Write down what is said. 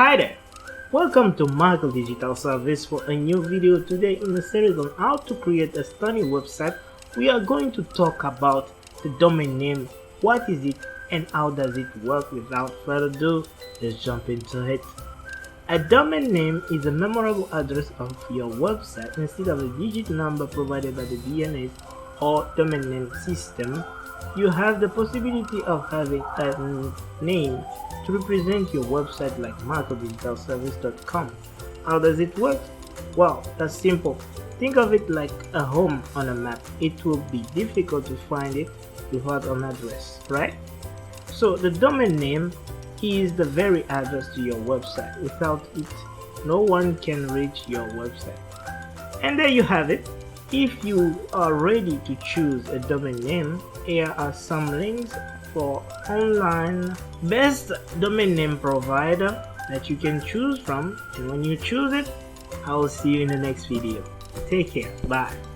Hi there, welcome to Michael Digital Service for a new video. Today in the series on how to create a stunning website, we are going to talk about the domain name, what is it and how does it work. Without further ado, let's jump into it. A domain name is a memorable address of your website instead of the digit number provided by the DNS or domain name system. You have the possibility of having a name to represent your website like michaeldigitalservice.com. How does it work? Well, that's simple. Think of it like a home on a map. It will be difficult to find it without an address, right? So the domain name is the very address to your website. Without it, no one can reach your website. And there you have it. If you are ready to choose a domain name, here are some links for online best domain name provider that you can choose from, and when you choose it, I will see you in the next video. Take care. Bye.